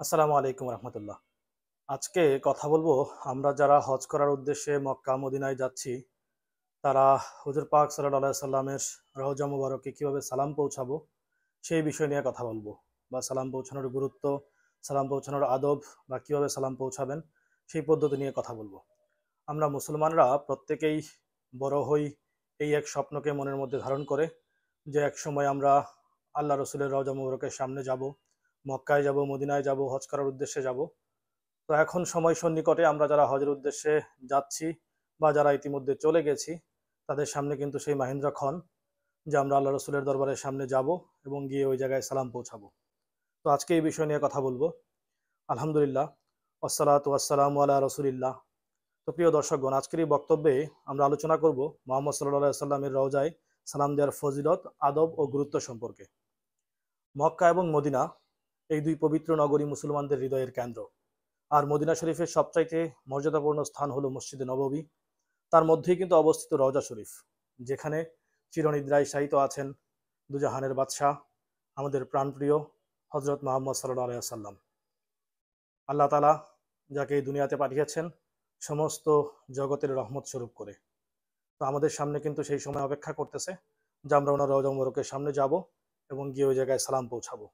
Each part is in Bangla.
আসসালামু আলাইকুম রহমতুল্লাহ। আজকে কথা বলবো আমরা যারা হজ করার উদ্দেশ্যে মক্কা মদিনায় যাচ্ছি তারা হুজুর পাক সাল্লাল্লাহু আলাইহি সাল্লামের রওজা মুবারকে কিভাবে সালাম পৌঁছাবো সেই বিষয় নিয়ে কথা বলবো, বা সালাম পৌঁছানোর গুরুত্ব, সালাম পৌঁছানোর আদব, বা কিভাবে সালাম পৌঁছাবেন সেই পদ্ধতি নিয়ে কথা বলবো। আমরা মুসলমানরা প্রত্যেকেই বড় হই এই এক স্বপ্নকে মনের মধ্যে ধারণ করে যে এক সময় আমরা আল্লাহ রসুলের রওজা মুবারকের সামনে যাব, মক্কায় যাব, মদিনায় যাব, হজ করার উদ্দেশ্যে যাব। তো এখন সময় সন্নিকটে আমরা যারা হজের উদ্দেশ্যে যাচ্ছি বা যারা ইতিমধ্যে চলে গেছি তাদের সামনে কিন্তু সেই মাহিন্দ্রা খন যে আমরা আল্লাহ রসুলের দরবারের সামনে যাব এবং গিয়ে ওই জায়গায় সালাম পৌঁছাবো। তো আজকে এই বিষয় নিয়ে কথা বলবো। আলহামদুলিল্লাহ, আসসালাতু আসসালামু আলা রসুলিল্লাহ। তো প্রিয় দর্শকগণ, আজকের এই বক্তব্যে আমরা আলোচনা করব মোহাম্মদ সাল্লাল্লাহু সাল্লামের রওজায় সালাম দেওয়ার ফজিলত, আদব ও গুরুত্ব সম্পর্কে। মক্কা এবং মদিনা এই দুই পবিত্র নগরী মুসলমানদের হৃদয়ের কেন্দ্র। আর মদিনা শরীফের সবচাইতে মর্যাদাপূর্ণ স্থান হলো মসজিদে নববী। তার মধ্যেই কিন্তু অবস্থিত রওজা শরীফ, যেখানে চিরনিদ্রায় শায়িত আছেন দুজাহানের বাদশাহ, আমাদের প্রাণপ্রিয় হজরত মোহাম্মদ সাল্লাল্লাহু আলাইহি সাল্লাম। আল্লাহ তাআলা যাকে এই দুনিয়াতে পাঠিয়েছেন সমস্ত জগতের রহমত স্বরূপ করে। তো আমাদের সামনে কিন্তু সেই সময় অপেক্ষা করতেছে যে আমরা ওনার রওজা মুবারকের সামনে যাব এবং গিয়ে ওই জায়গায় সালাম পৌঁছাবো।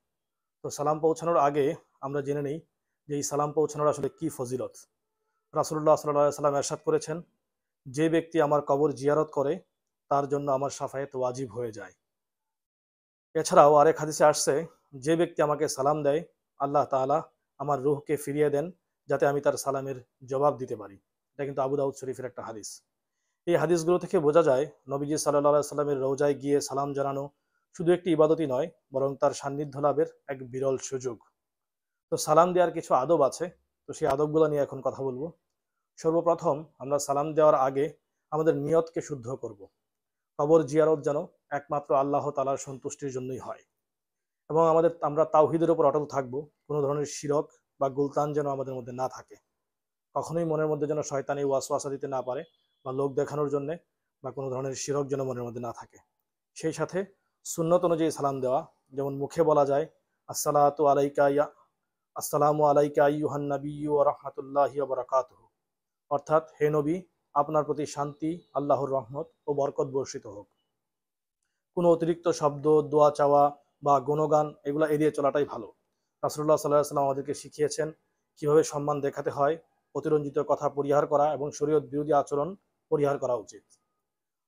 তো সালাম পৌঁছানোর আগে আমরা জেনে নেই যে এই সালাম পৌঁছানোর আসলে কি ফজিলত। রাসূলুল্লাহ সাল্লাল্লাহু আলাইহি সাল্লাম ইরশাদ করেছেন, যে ব্যক্তি আমার কবর জিয়ারত করে তার জন্য আমার শাফায়েত ওয়াজিব হয়ে যায়। এছাড়াও আরেক হাদিসে আসছে, যে ব্যক্তি আমাকে সালাম দেয় আল্লাহ তাআলা আমার রূহকে ফিরিয়ে দেন যাতে আমি তার সালামের জবাব দিতে পারি। এটা কিন্তু আবু দাউদ শরীফের একটা হাদিস। এই হাদিসগুলো থেকে বোঝা যায় নবীজি সাল্লাল্লাহু আলাইহি সাল্লামের রওজায় গিয়ে সালাম জানানো শুধু একটি ইবাদতই নয়, বরং তার সান্নিধ্য লাভের এক বিরল সুযোগ। তো সালাম দেওয়ার কিছু আদব আছে, তো সেই আদবগুলো নিয়ে এখন কথা বলবো। সর্বপ্রথম আমরা সালাম দেওয়ার আগে আমাদের নিয়তকে শুদ্ধ করব। কবর জিয়ারত যেন একমাত্র আল্লাহ তাআলার সন্তুষ্টির জন্যই হয়, এবং আমরা তাওহীদের উপর অটল থাকব। কোনো ধরনের শিরক বা গুলতান যেন আমাদের মধ্যে না থাকে। কখনোই মনের মধ্যে যেন শয়তানি ওয়াসওয়াসা দিতে না পারে, বা লোক দেখানোর জন্য বা কোনো ধরনের শিরক যেন মনের মধ্যে না থাকে। সেই সাথে সুন্নত অনুযায়ী সালাম দেওয়া, যেমন মুখে বলা যায় আসসালাতু আলাইকা ইয়া আসসালামু আলাইকা আইয়ুহান নাবিয়্যু ওয়া রাহমাতুল্লাহি ওয়া বারাকাতুহু, অর্থাৎ হে নবী, আপনার প্রতি শান্তি, আল্লাহর রহমত ও বরকত বর্ষিত হোক। কোনো অতিরিক্ত শব্দ, দোয়া চাওয়া বা গুণগান এগুলো এড়িয়ে চলাটাই ভালো। রাসূলুল্লাহ সাল্লাল্লাহু আলাইহি ওয়াসাল্লাম আমাদেরকে শিখিয়েছেন কিভাবে সম্মান দেখাতে হয়, অতিরঞ্জিত কথা পরিহার করা এবং শরীয়ত বিরোধী আচরণ পরিহার করা উচিত।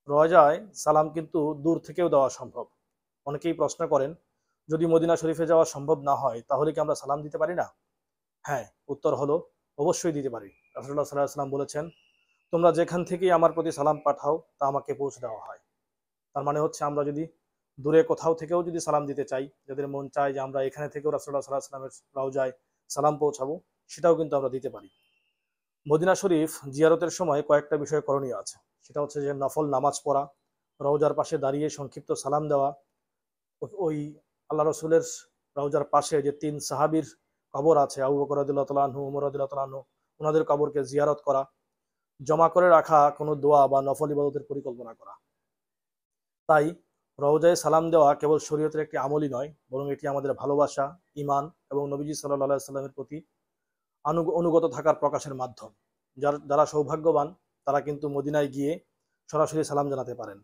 রওজায় সালাম কিন্তু দূর থেকেও দেওয়া সম্ভব। অনেকেই প্রশ্ন করেন, যদি মদিনা শরীফে যাওয়া সম্ভব না হয় তাহলে কি আমরা সালাম দিতে পারি না? হ্যাঁ, উত্তর হলো অবশ্যই দিতে পারি। রাসূলুল্লাহ সাল্লাল্লাহু আলাইহি ওয়াসাল্লাম বলেছেন, তোমরা যেখান থেকেই আমার প্রতি সালাম পাঠাও তা আমাকে পৌঁছে দেওয়া হয়। তার মানে হচ্ছে আমরা যদি দূরে কোথাও থেকেও যদি সালাম দিতে চাই, যাদের মন চায় যে আমরা এখানে থেকেও রাসূলুল্লাহ সাল্লাল্লাহু আলাইহি ওয়াসাল্লামের রওজায় সালাম পৌঁছাবো, সেটাও কিন্তু আমরা দিতে পারি। মদিনা শরীফ জিয়ারতের সময় কয়েকটা বিষয় করণীয় আছে। সেটা হচ্ছে যে নফল নামাজ পড়া, রওজার পাশে দাঁড়িয়ে সংক্ষিপ্ত সালাম দেওয়া, ওই আল্লাহ রসুলের রওজার পাশে যে তিন সাহাবীর কবর আছে, আবু বকর রাদিয়াল্লাহু তাআলা আনহু, ওমর রাদিয়াল্লাহু তাআলা আনহু, ওনাদের কবরকে জিয়ারত করা, জমা করে রাখা কোনো দোয়া বা নফল ইবাদতের পরিকল্পনা করা। তাই রওজায় সালাম দেওয়া কেবল শরীয়তের একটি আমলই নয়, বরং এটি আমাদের ভালোবাসা, ঈমান এবং নবীজি সাল্লাল্লাহু আলাইহি সাল্লামের প্রতি অনুগত থাকার প্রকাশের মাধ্যম। যারা সৌভাগ্যবান তারা কিন্তু মদিনায় গিয়ে সরাসরি সালাম জানাতে পারেন।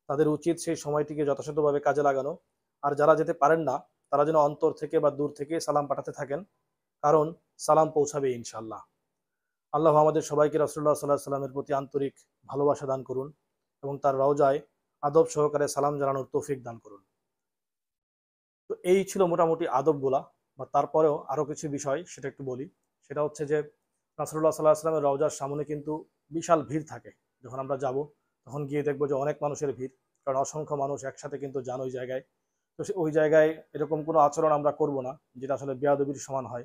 তাদের উচিত সেই সময়টিকে যথাযথভাবে কাজে লাগানো। আর যারা যেতে পারেন না তারা যেন অন্তর থেকে বা দূর থেকে সালাম পাঠাতে থাকেন, কারণ সালাম পৌঁছাবে ইনশাআল্লাহ। আল্লাহ আমাদের সবাইকে রাসূলুল্লাহ সাল্লাল্লাহু আলাইহি সাল্লামের প্রতি আন্তরিক ভালোবাসা দান করুন এবং তার রওজায় আদব সহকারে সালাম জানানোর তৌফিক দান করুন। তো এই ছিল মোটামুটি আদবগুলা, বা তারপরেও আরো কিছু বিষয় সেটা একটু বলি। সেটা হচ্ছে যে রাসূলুল্লাহ সাল্লাল্লাহু আলাইহি সাল্লামের রওজার সামনে কিন্তু বিশাল ভিড় থাকে। যখন আমরা যাব তখন গিয়ে দেখবো যে অনেক মানুষের ভিড়, কারণ অসংখ্য মানুষ একসাথে কিন্তু যান ওই জায়গায়। তো ওই জায়গায় এরকম কোনো আচরণ আমরা করব না যেটা আসলে বেয়াদবির সমান হয়।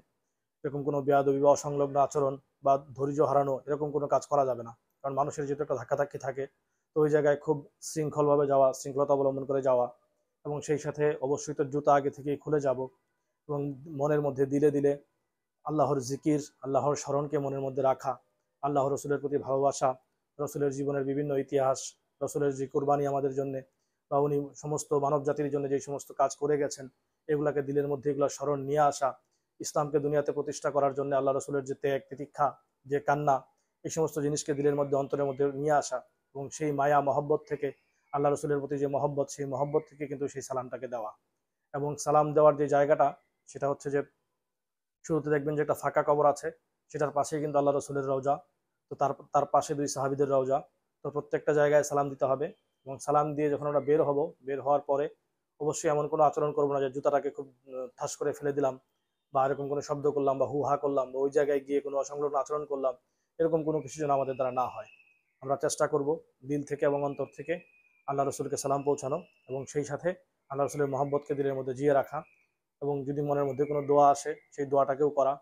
এরকম কোনো বেয়াদবি বা অসংলগ্ন আচরণ বা ধৈর্য হারানো এরকম কোনো কাজ করা যাবে না, কারণ মানুষের যেহেতু একটা ধাক্কাধাক্কি থাকে। তো ওই জায়গায় খুব শৃঙ্খলভাবে যাওয়া, শৃঙ্খলতা অবলম্বন করে যাওয়া, এবং সেই সাথে অবশ্যই তো জুতা আগে থেকেই খুলে যাব, এবং মনের মধ্যে দিলে দিলে আল্লাহর জিকির, আল্লাহর স্মরণকে মনের মধ্যে রাখা, আল্লাহ রসুলের প্রতি ভালোবাসা, রসুলের জীবনের বিভিন্ন ইতিহাস, রসুলের যে কোরবানি আমাদের জন্য, বা উনি সমস্ত মানব জাতির জন্য যে সমস্ত কাজ করে গেছেন এগুলাকে দিলের মধ্যে এগুলো স্মরণ নিয়ে আসা, ইসলামকে দুনিয়াতে প্রতিষ্ঠা করার জন্য আল্লাহ রসুলের যে ত্যাগ তিতিক্ষা, যে কান্না, এই সমস্ত জিনিসকে দিলের মধ্যে অন্তরের মধ্যে নিয়ে আসা, এবং সেই মায়া মহব্বত থেকে আল্লাহ রসুলের প্রতি যে মহব্বত, সেই মহব্বত থেকে কিন্তু সেই সালামটাকে দেওয়া। এবং সালাম দেওয়ার যে জায়গাটা, সেটা হচ্ছে যে শুরুতে দেখবেন যে একটা ফাঁকা কবর আছে, সেটার পাশেই কিন্তু আল্লাহ রসুলের রওজা। তো তার তার পাশে দুই সাহাবিদের রওজা। তো প্রত্যেকটা জায়গায় সালাম দিতে হবে। এবং সালাম দিয়ে যখন আমরা বের হব, বের হওয়ার পরে অবশ্যই এমন কোনো আচরণ করবো না যে জুতাটাকে খুব ঠাস করে ফেলে দিলাম, বা এরকম কোনো শব্দ করলাম, বা হু হা করলাম, বা ওই জায়গায় গিয়ে কোনো অসংলগ্ন আচরণ করলাম। এরকম কোনো কিছু যেন আমাদের দ্বারা না হয়। আমরা চেষ্টা করব দিল থেকে এবং অন্তর থেকে আল্লাহ রসুলকে সালাম পৌঁছানো, এবং সেই সাথে আল্লাহ রসুলের মহব্বতকে দিলের মধ্যে জিয়ে রাখা। এবং যদি মনের মধ্যে কোনো দোয়া আসে, সেই দোয়াটাকেও করা।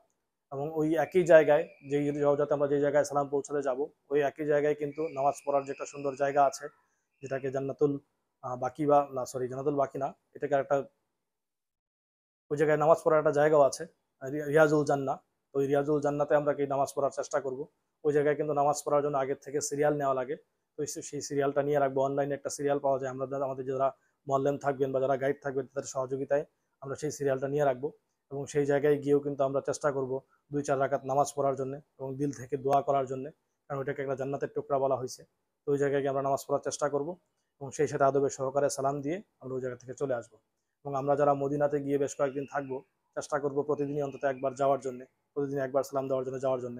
এবং ওই একই জায়গায়, যেই রওজাতে আমরা যে জায়গায় সালাম পৌঁছাতে যাব, ওই একই জায়গায় কিন্তু নামাজ পড়ার যে একটা সুন্দর জায়গা আছে, যেটাকে জান্নাতুল বাকি, বা না সরি, জান্নাতুল বাকি না, এটাকে একটা, ওই জায়গায় নামাজ পড়ার একটা জায়গাও আছে, রিয়াজুল জান্না। তো ওই রিয়াজুল জান্নাতে আমরা কি নামাজ পড়ার চেষ্টা করব। ওই জায়গায় কিন্তু নামাজ পড়ার জন্য আগের থেকে সিরিয়াল নেওয়া লাগে। তো সেই সিরিয়ালটা নিয়ে রাখবো। অনলাইনে একটা সিরিয়াল পাওয়া যায়, আমরা আমাদের যারা মোয়াল্লেম থাকবেন বা যারা গাইড থাকবেন তাদের সহযোগিতায় আমরা সেই সিরিয়ালটা নিয়ে রাখবো। এবং সেই জায়গায় গিয়েও কিন্তু আমরা চেষ্টা করব 2-4 রাকাত নামাজ পড়ার জন্য এবং দিল থেকে দোয়া করার জন্য, কারণ ওইটাকে একটা জান্নাতের টুকরা বলা হয়েছে। তো ওই জায়গায় গিয়ে আমরা নামাজ পড়ার চেষ্টা করব, এবং সেই সাথে আদবের সহকারে সালাম দিয়ে আমরা ওই জায়গা থেকে চলে আসবো। এবং আমরা যারা মদিনাতে গিয়ে বেশ কয়েকদিন থাকবো, চেষ্টা করব প্রতিদিনই অন্তত একবার যাওয়ার জন্য, প্রতিদিন একবার সালাম দেওয়ার জন্য যাওয়ার জন্য।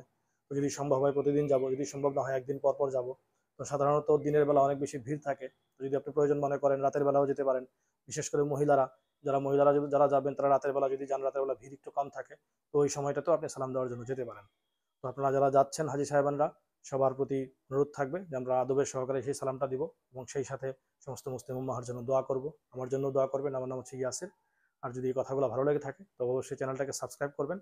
তো যদি সম্ভব হয় প্রতিদিন যাব, যদি সম্ভব না হয় একদিন পর পর যাব। তো সাধারণত দিনের বেলা অনেক বেশি ভিড় থাকে। তো যদি আপনি প্রয়োজন মনে করেন রাতের বেলাও যেতে পারেন। বিশেষ করে মহিলারা যদি যারা যাবেন, তারা রাতের বেলা যদি যান, রাতের বেলা ভিড় একটু কম থাকে। তো ওই সময়টাতেও আপনি সালাম দেওয়ার জন্য যেতে পারেন। তো আপনারা যারা যাচ্ছেন হাজি সাহেবানরা, সবার প্রতি অনুরোধ থাকবে যে আমরা আদবের সহকারে সেই সালামটা দিব, এবং সেই সাথে সমস্ত মুসলিম উম্মাহর জন্য দোয়া করব। আমার জন্য দোয়া করবেন। আমার নাম হচ্ছে ইয়াসির। আর যদি এই কথাগুলো ভালো লেগে থাকে, তো অবশ্যই চ্যানেলটাকে সাবস্ক্রাইব করবেন,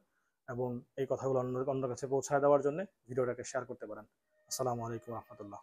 এবং এই কথাগুলো অন্যের কাছে পৌঁছায় দেওয়ার জন্য ভিডিওটাকে শেয়ার করতে পারেন। আসসালামু আলাইকুম রহমতুল্লাহ।